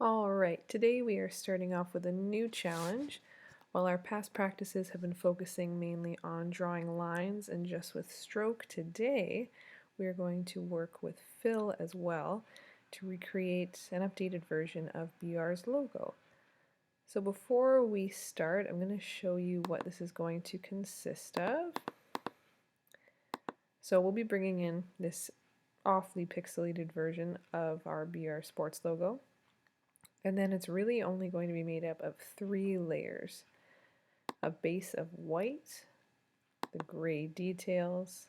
Alright, today we are starting off with a new challenge. While our past practices have been focusing mainly on drawing lines and just with stroke, today we are going to work with fill as well to recreate an updated version of BR's logo. So before we start, I'm going to show you what this is going to consist of. So we'll be bringing in this awfully pixelated version of our BR Sports logo. And then it's really only going to be made up of 3 layers. A base of white, the gray details,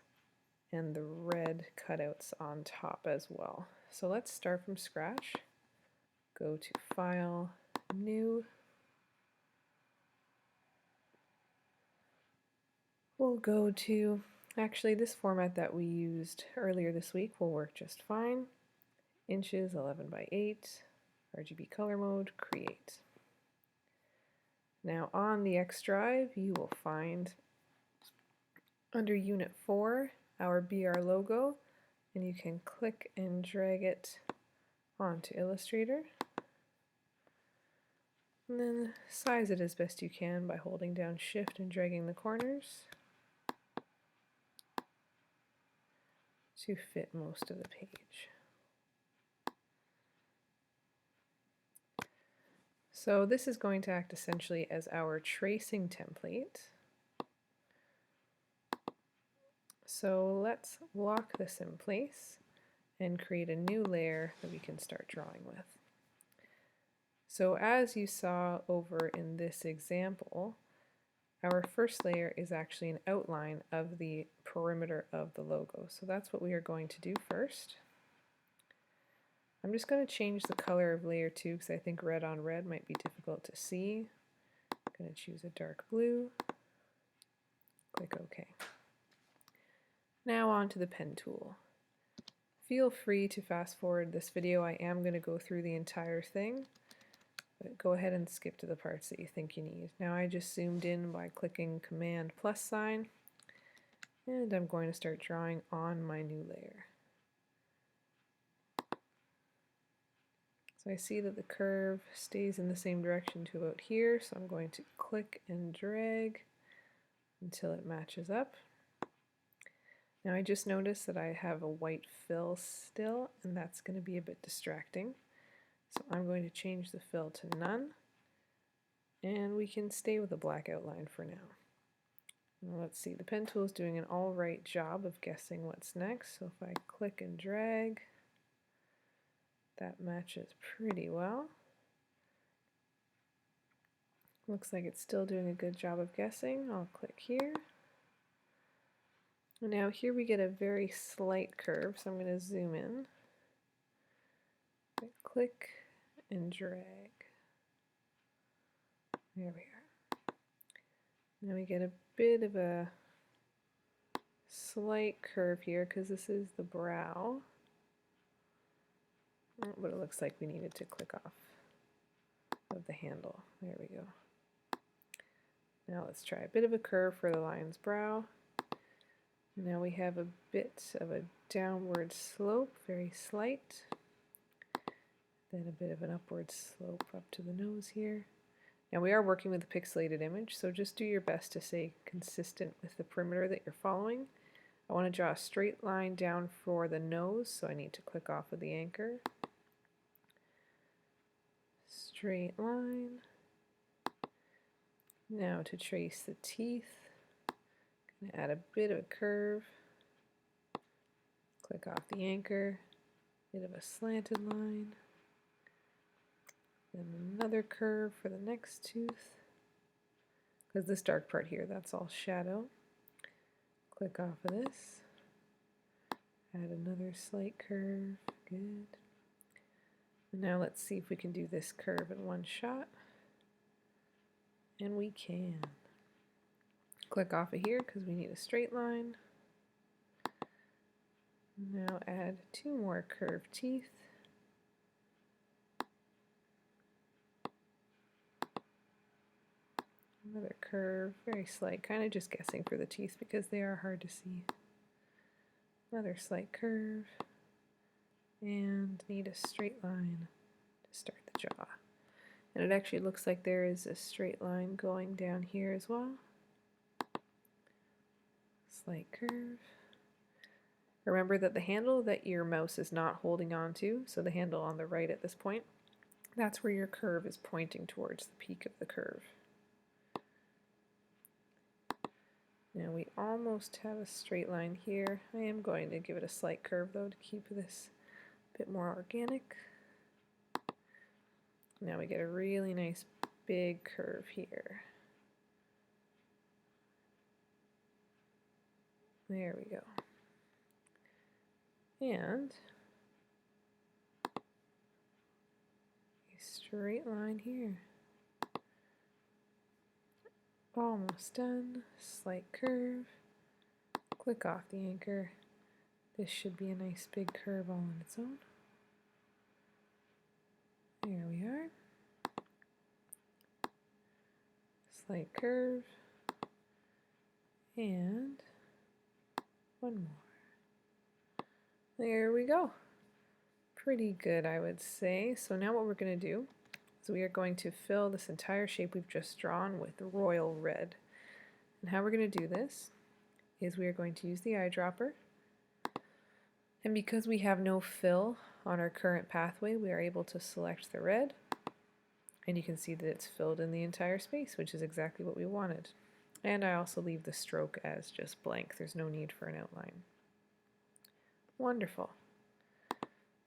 and the red cutouts on top as well. So let's start from scratch. Go to File, New. We'll go to, actually this format that we used earlier this week will work just fine. Inches 11 by 8, RGB color mode, create. Now on the X drive you will find under Unit 4 our BR logo, and you can click and drag it onto Illustrator. And then size it as best you can by holding down Shift and dragging the corners to fit most of the page. So this is going to act essentially as our tracing template. So let's lock this in place and create a new layer that we can start drawing with. So as you saw over in this example, our first layer is actually an outline of the perimeter of the logo. So that's what we are going to do first. I'm just going to change the color of layer 2 because I think red on red might be difficult to see. I'm going to choose a dark blue. Click OK. Now on to the pen tool. Feel free to fast forward this video. I am going to go through the entire thing, but go ahead and skip to the parts that you think you need. Now I just zoomed in by clicking Command plus sign, and I'm going to start drawing on my new layer. So I see that the curve stays in the same direction to about here, so I'm going to click and drag until it matches up. Now I just noticed that I have a white fill still, and that's going to be a bit distracting. So I'm going to change the fill to none, and we can stay with a black outline for now. Now let's see, the pen tool is doing an alright job of guessing what's next, so if I click and drag, that matches pretty well. Looks like it's still doing a good job of guessing. I'll click here. Now here we get a very slight curve, so I'm going to zoom in. Click and drag. There we are. Now we get a bit of a slight curve here because this is the brow. But it looks like we needed to click off of the handle. There we go. Now let's try a bit of a curve for the lion's brow. Now we have a bit of a downward slope, very slight. Then a bit of an upward slope up to the nose here. Now we are working with a pixelated image, so just do your best to stay consistent with the perimeter that you're following. I want to draw a straight line down for the nose, so I need to click off of the anchor. Straight line. Now to trace the teeth, I'm going to add a bit of a curve. Click off the anchor, bit of a slanted line. Then another curve for the next tooth. Because this dark part here, that's all shadow. Click off of this. Add another slight curve. Good. And now let's see if we can do this curve in one shot. And we can. Click off of here because we need a straight line. Now add 2 more curved teeth. Another curve, very slight, kind of just guessing for the teeth because they are hard to see. Another slight curve, and need a straight line to start the jaw. And it actually looks like there is a straight line going down here as well. Slight curve. Remember that the handle that your mouse is not holding on to, so the handle on the right at this point, that's where your curve is pointing towards the peak of the curve. Now we almost have a straight line here. I am going to give it a slight curve though to keep this a bit more organic. Now we get a really nice big curve here. There we go. And a straight line here. Almost done. Slight curve. Click off the anchor. This should be a nice big curve all on its own. There we are. Slight curve. And one more. There we go. Pretty good, I would say. So now what we're going to do is we are going to fill this entire shape we've just drawn with royal red. And how we're going to do this is we are going to use the eyedropper. And because we have no fill on our current pathway, we are able to select the red. And you can see that it's filled in the entire space, which is exactly what we wanted. And I also leave the stroke as just blank. There's no need for an outline. Wonderful.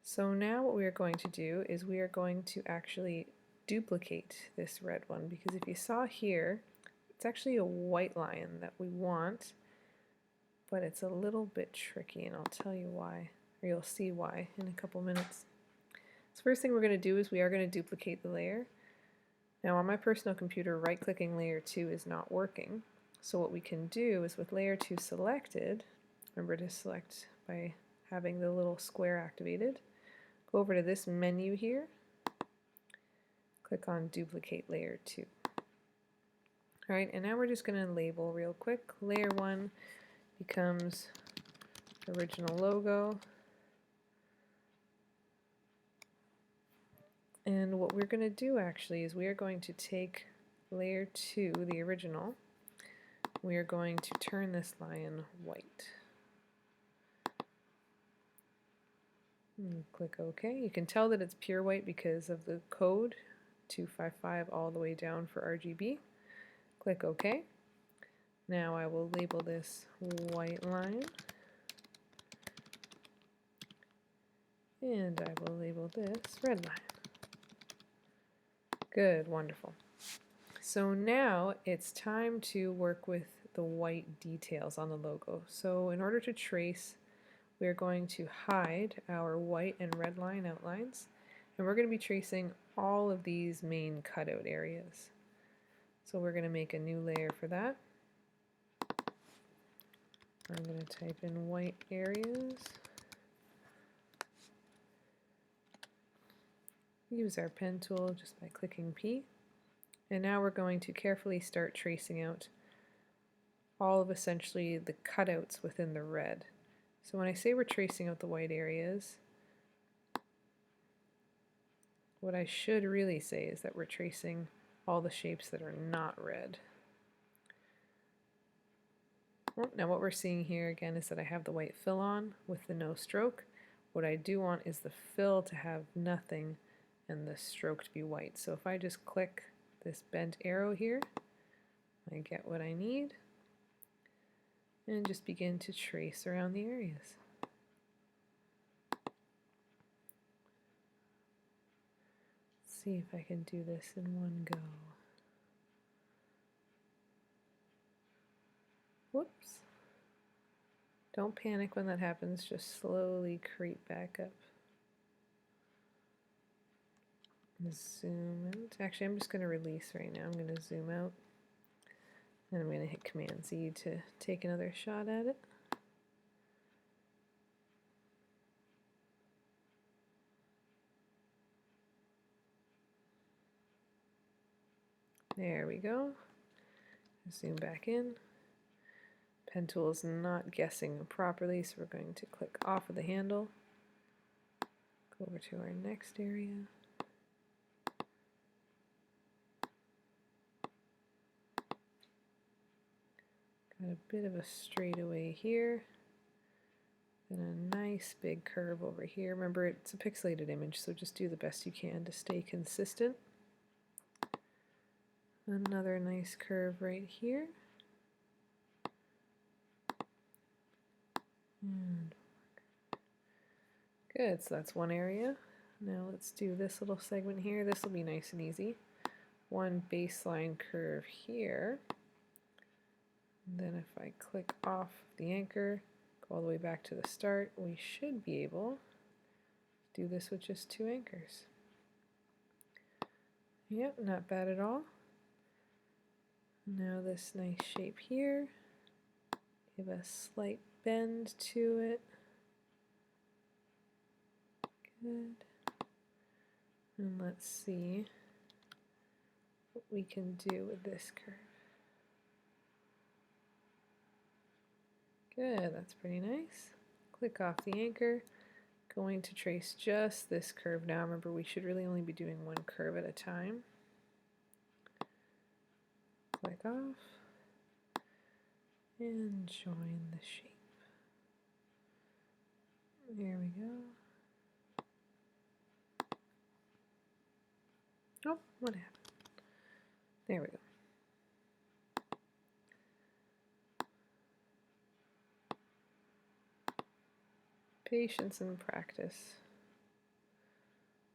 So now what we are going to do is we are going to actually duplicate this red one, because if you saw here, it's actually a white line that we want, but it's a little bit tricky, and I'll tell you why, or you'll see why in a couple minutes. So first thing we're going to do is we are going to duplicate the layer. Now on my personal computer, right-clicking layer 2 is not working. So what we can do is with layer 2 selected, remember to select by having the little square activated, go over to this menu here, click on duplicate layer 2. Alright, and now we're just going to label real quick. Layer 1 becomes original logo. And what we're going to do actually is we are going to take layer 2, the original, we are going to turn this line white. And click OK. You can tell that it's pure white because of the code 255 all the way down for RGB. Click OK. Now I will label this white line. And I will label this red line. Good, wonderful. So now it's time to work with the white details on the logo. So in order to trace, we are going to hide our white and red line outlines, and we're going to be tracing all of these main cutout areas. So we're going to make a new layer for that. I'm going to type in white areas. Use our pen tool just by clicking P. And now we're going to carefully start tracing out all of essentially the cutouts within the red. So when I say we're tracing out the white areas, what I should really say is that we're tracing all the shapes that are not red. Well, now what we're seeing here again is that I have the white fill on with the no stroke. What I do want is the fill to have nothing and the stroke to be white. So if I just click this bent arrow here, I get what I need, and just begin to trace around the areas. Let's see if I can do this in one go. Whoops. Don't panic when that happens, just slowly creep back up. Zoom out. Actually, I'm just going to release right now. I'm going to zoom out. And I'm going to hit Command Z to take another shot at it. There we go. Zoom back in. Pen tool is not guessing properly, so we're going to click off of the handle. Go over to our next area. bit of a straightaway here. And a nice big curve over here. Remember, it's a pixelated image, so just do the best you can to stay consistent. Another nice curve right here. And good, so that's one area. Now let's do this little segment here. This will be nice and easy. One baseline curve here. And then if I click off the anchor, go all the way back to the start, we should be able to do this with just 2 anchors. Yep, not bad at all. Now this nice shape here, give a slight bend to it. Good. And let's see what we can do with this curve. Good, that's pretty nice. Click off the anchor. Going to trace just this curve now. Remember, we should really only be doing one curve at a time. Click off and join the shape. There we go. Oh, what happened? There we go. Patience and practice.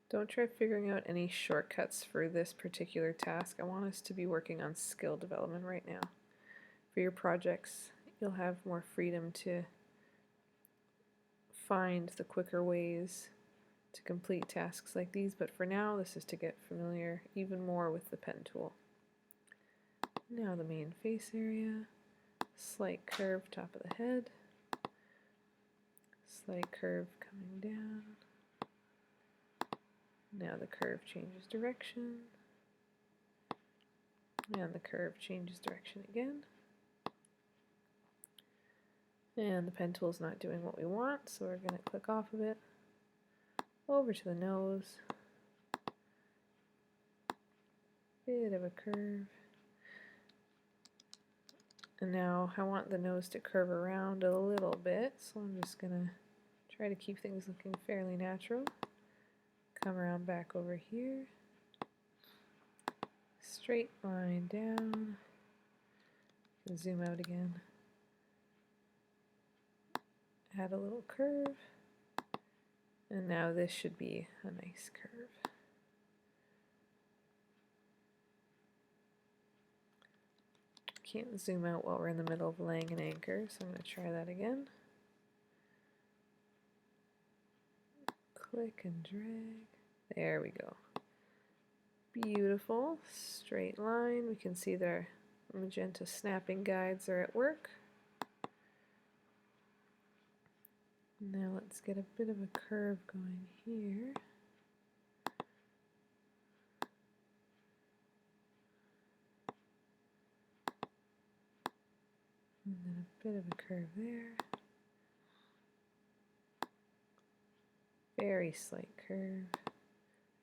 Don't try figuring out any shortcuts for this particular task. I want us to be working on skill development right now. For your projects, you'll have more freedom to find the quicker ways to complete tasks like these, but for now, this is to get familiar even more with the pen tool. Now the main face area, slight curve top of the head, slight curve coming down. Now the curve changes direction, and the curve changes direction again. And the pen tool's not doing what we want, so we're going to click off of it, over to the nose, bit of a curve. And now I want the nose to curve around a little bit, so I'm just going to try to keep things looking fairly natural. Come around back over here. Straight line down. Zoom out again. Add a little curve. And now this should be a nice curve. Can't zoom out while we're in the middle of laying an anchor, so I'm going to try that again. Click and drag. There we go. Beautiful. Straight line. We can see their magenta snapping guides are at work. Now let's get a bit of a curve going here. And then a bit of a curve there. Very slight curve.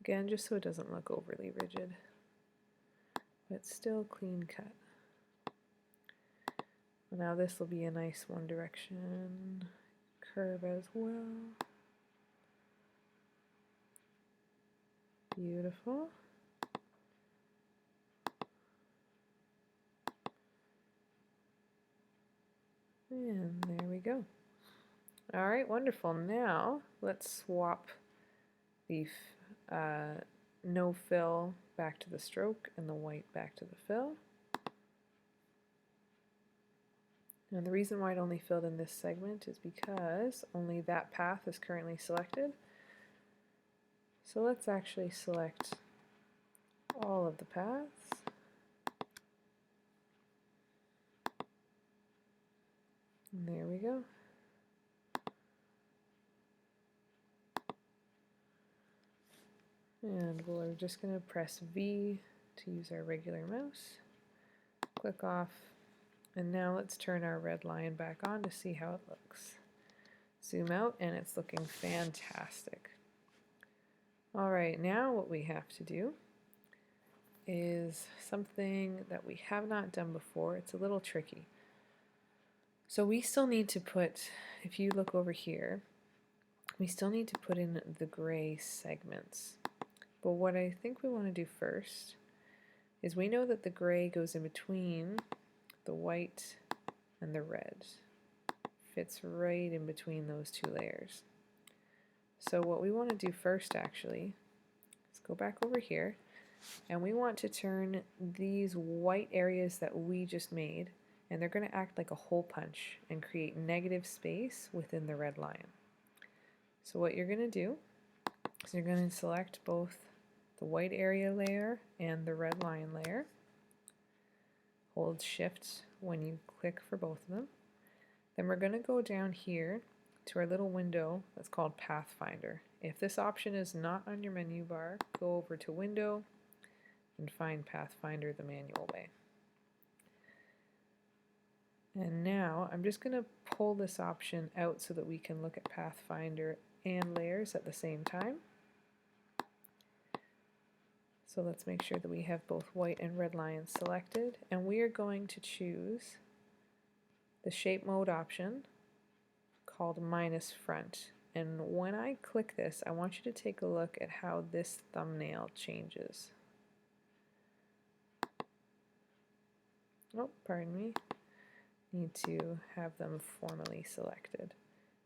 Again, just so it doesn't look overly rigid, but still clean cut. Now this will be a nice one direction curve as well. Beautiful. And there we go. All right, wonderful. Now let's swap the no fill back to the stroke and the white back to the fill. And the reason why it only filled in this segment is because only that path is currently selected. So let's actually select all of the paths. And there we go. And we're just going to press V to use our regular mouse. Click off. And now let's turn our red line back on to see how it looks. Zoom out and it's looking fantastic. All right, now what we have to do is something that we have not done before. It's a little tricky. So we still need to put, if you look over here, we still need to put in the gray segments. But what I think we want to do first is we know that the gray goes in between the white and the red. Fits right in between those two layers. So what we want to do first actually is go back over here, and we want to turn these white areas that we just made, and they're going to act like a hole punch and create negative space within the red line. So what you're going to do is you're going to select both the white area layer and the red line layer. Hold shift when you click for both of them. Then we're going to go down here to our little window that's called Pathfinder. If this option is not on your menu bar, go over to Window and find Pathfinder the manual way. And now I'm just going to pull this option out so that we can look at Pathfinder and layers at the same time. So let's make sure that we have both white and red lines selected, and we are going to choose the shape mode option called minus front. And when I click this, I want you to take a look at how this thumbnail changes. Oh, pardon me. Need to have them formally selected.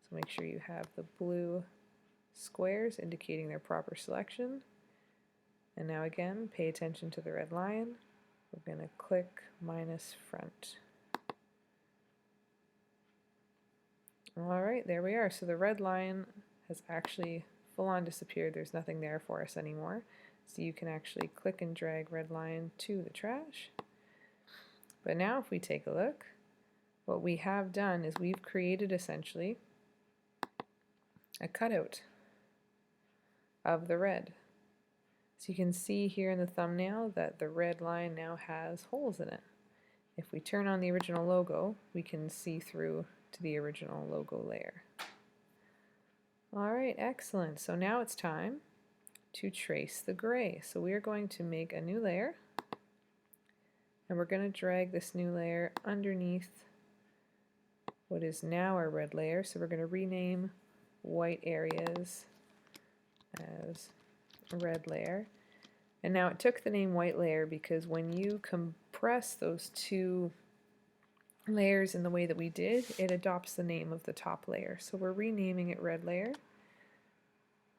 So make sure you have the blue squares indicating their proper selection. And now again, pay attention to the red line. We're going to click minus front. Alright, there we are. So the red line has actually full on disappeared. There's nothing there for us anymore. So you can actually click and drag red line to the trash. But now if we take a look, what we have done is we've created essentially a cutout of the red. So you can see here in the thumbnail that the red line now has holes in it. If we turn on the original logo, we can see through to the original logo layer. Alright, excellent. So now it's time to trace the gray. So we are going to make a new layer, and we're going to drag this new layer underneath what is now our red layer. So we're going to rename white areas as red layer. And now it took the name white layer because when you compress those two layers in the way that we did, it adopts the name of the top layer. So we're renaming it red layer.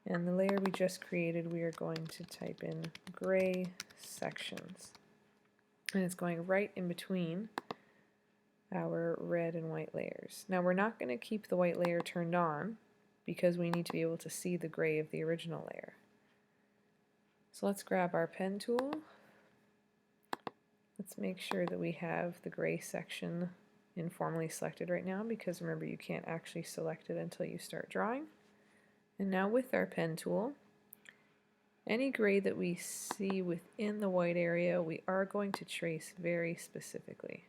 And the layer we just created, we are going to type in gray sections. And it's going right in between our red and white layers. Now we're not going to keep the white layer turned on because we need to be able to see the gray of the original layer. So let's grab our pen tool. Let's make sure that we have the gray section informally selected right now, because remember, you can't actually select it until you start drawing. And now with our pen tool, any gray that we see within the white area, we are going to trace very specifically.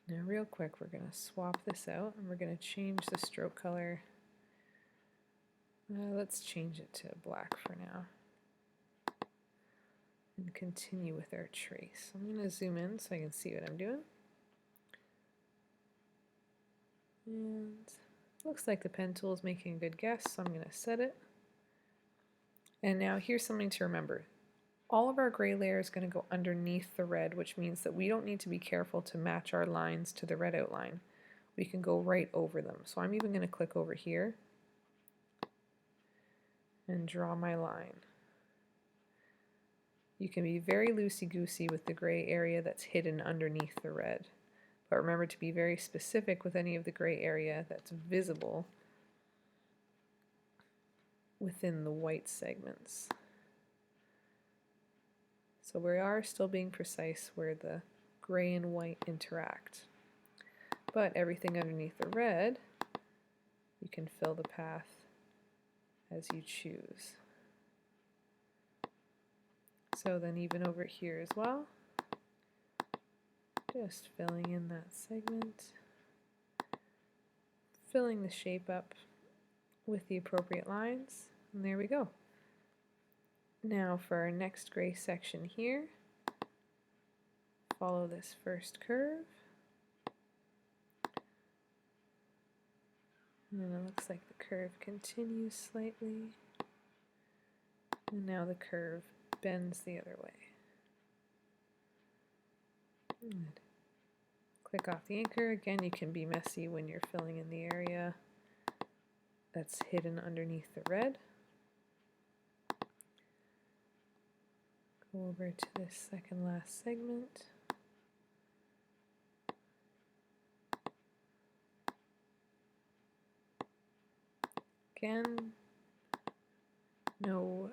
Now real quick, we're going to swap this out and we're going to change the stroke color. Let's change it to black for now. And continue with our trace. I'm going to zoom in so I can see what I'm doing. And looks like the pen tool is making a good guess, so I'm going to set it. And now here's something to remember. All of our gray layer is going to go underneath the red, which means that we don't need to be careful to match our lines to the red outline. We can go right over them. So I'm even going to click over here and draw my line. You can be very loosey-goosey with the gray area that's hidden underneath the red. But remember to be very specific with any of the gray area that's visible within the white segments. So we are still being precise where the gray and white interact. But everything underneath the red, you can fill the path as you choose. So then even over here as well, just filling in that segment, filling the shape up with the appropriate lines, and there we go. Now for our next gray section here, follow this first curve, And it looks like the curve continues slightly. And now the curve bends the other way. Good. Click off the anchor. Again, you can be messy when you're filling in the area that's hidden underneath the red. Go over to this second last segment. Again, no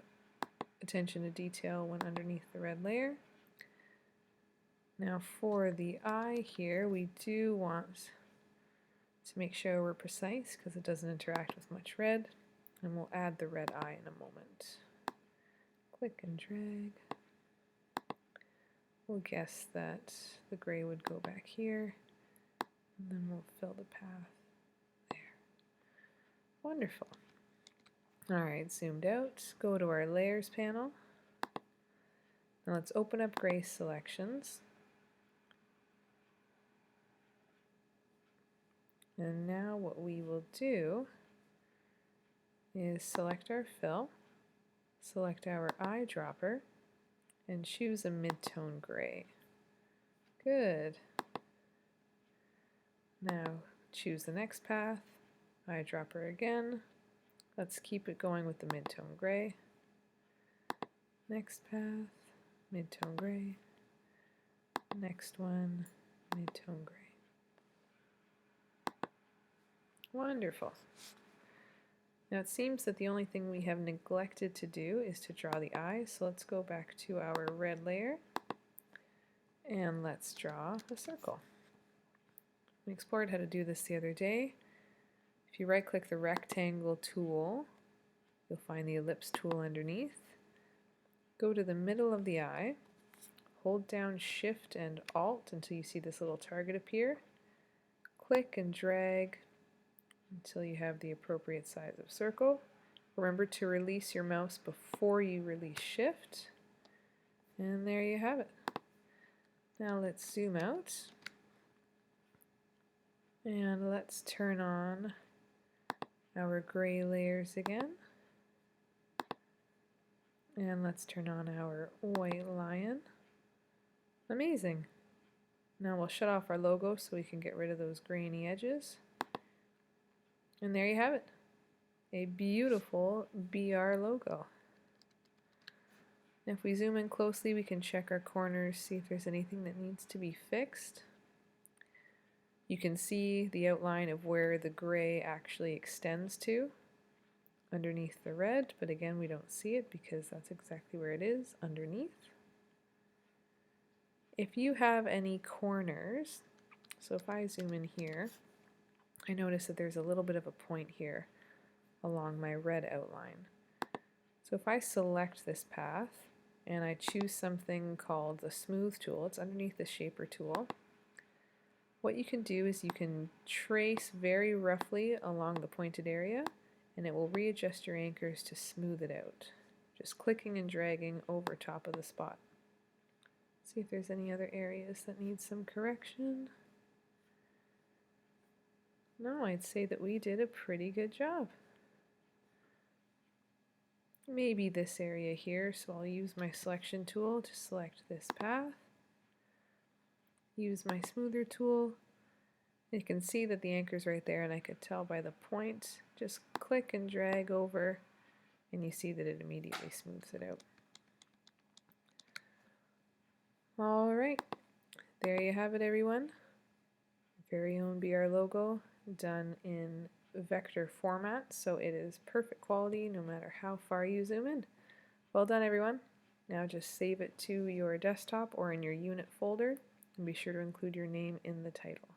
attention to detail when underneath the red layer. Now for the eye here, we do want to make sure we're precise because it doesn't interact with much red, and we'll add the red eye in a moment. Click and drag. We'll guess that the gray would go back here, and then we'll fill the path there. Wonderful. Alright, zoomed out, go to our layers panel. Now let's open up gray selections. And now what we will do is select our fill, select our eyedropper, and choose a mid-tone gray. Good. Now choose the next path, eyedropper again. Let's keep it going with the mid-tone gray. Next path, mid-tone gray. Next one, mid-tone gray. Wonderful. Now it seems that the only thing we have neglected to do is to draw the eye, so let's go back to our red layer and let's draw a circle. We explored how to do this the other day. If you right click the rectangle tool, you'll find the ellipse tool underneath. Go to the middle of the eye, hold down Shift and Alt until you see this little target appear. Click and drag until you have the appropriate size of circle. Remember to release your mouse before you release Shift. And there you have it. Now let's zoom out. And let's turn on our gray layers again. And let's turn on our white lion. Amazing. Now we'll shut off our logo so we can get rid of those grainy edges. And there you have it. A beautiful BR logo. If we zoom in closely, we can check our corners, see if there's anything that needs to be fixed. You can see the outline of where the gray actually extends to underneath the red, but again we don't see it because that's exactly where it is, underneath. If you have any corners, so if I zoom in here, I notice that there's a little bit of a point here along my red outline. So if I select this path and I choose something called the Smooth tool, it's underneath the Shaper tool, what you can do is you can trace very roughly along the pointed area and it will readjust your anchors to smooth it out. Just clicking and dragging over top of the spot. See if there's any other areas that need some correction. No, I'd say that we did a pretty good job. Maybe this area here, so I'll use my selection tool to select this path. Use my smoother tool. You can see that the anchor's right there, and I could tell by the point. Just click and drag over, and you see that it immediately smooths it out. Alright, there you have it, everyone. Very own BR logo, done in vector format, so it is perfect quality no matter how far you zoom in. Well done, everyone. Now just save it to your desktop or in your unit folder, and be sure to include your name in the title.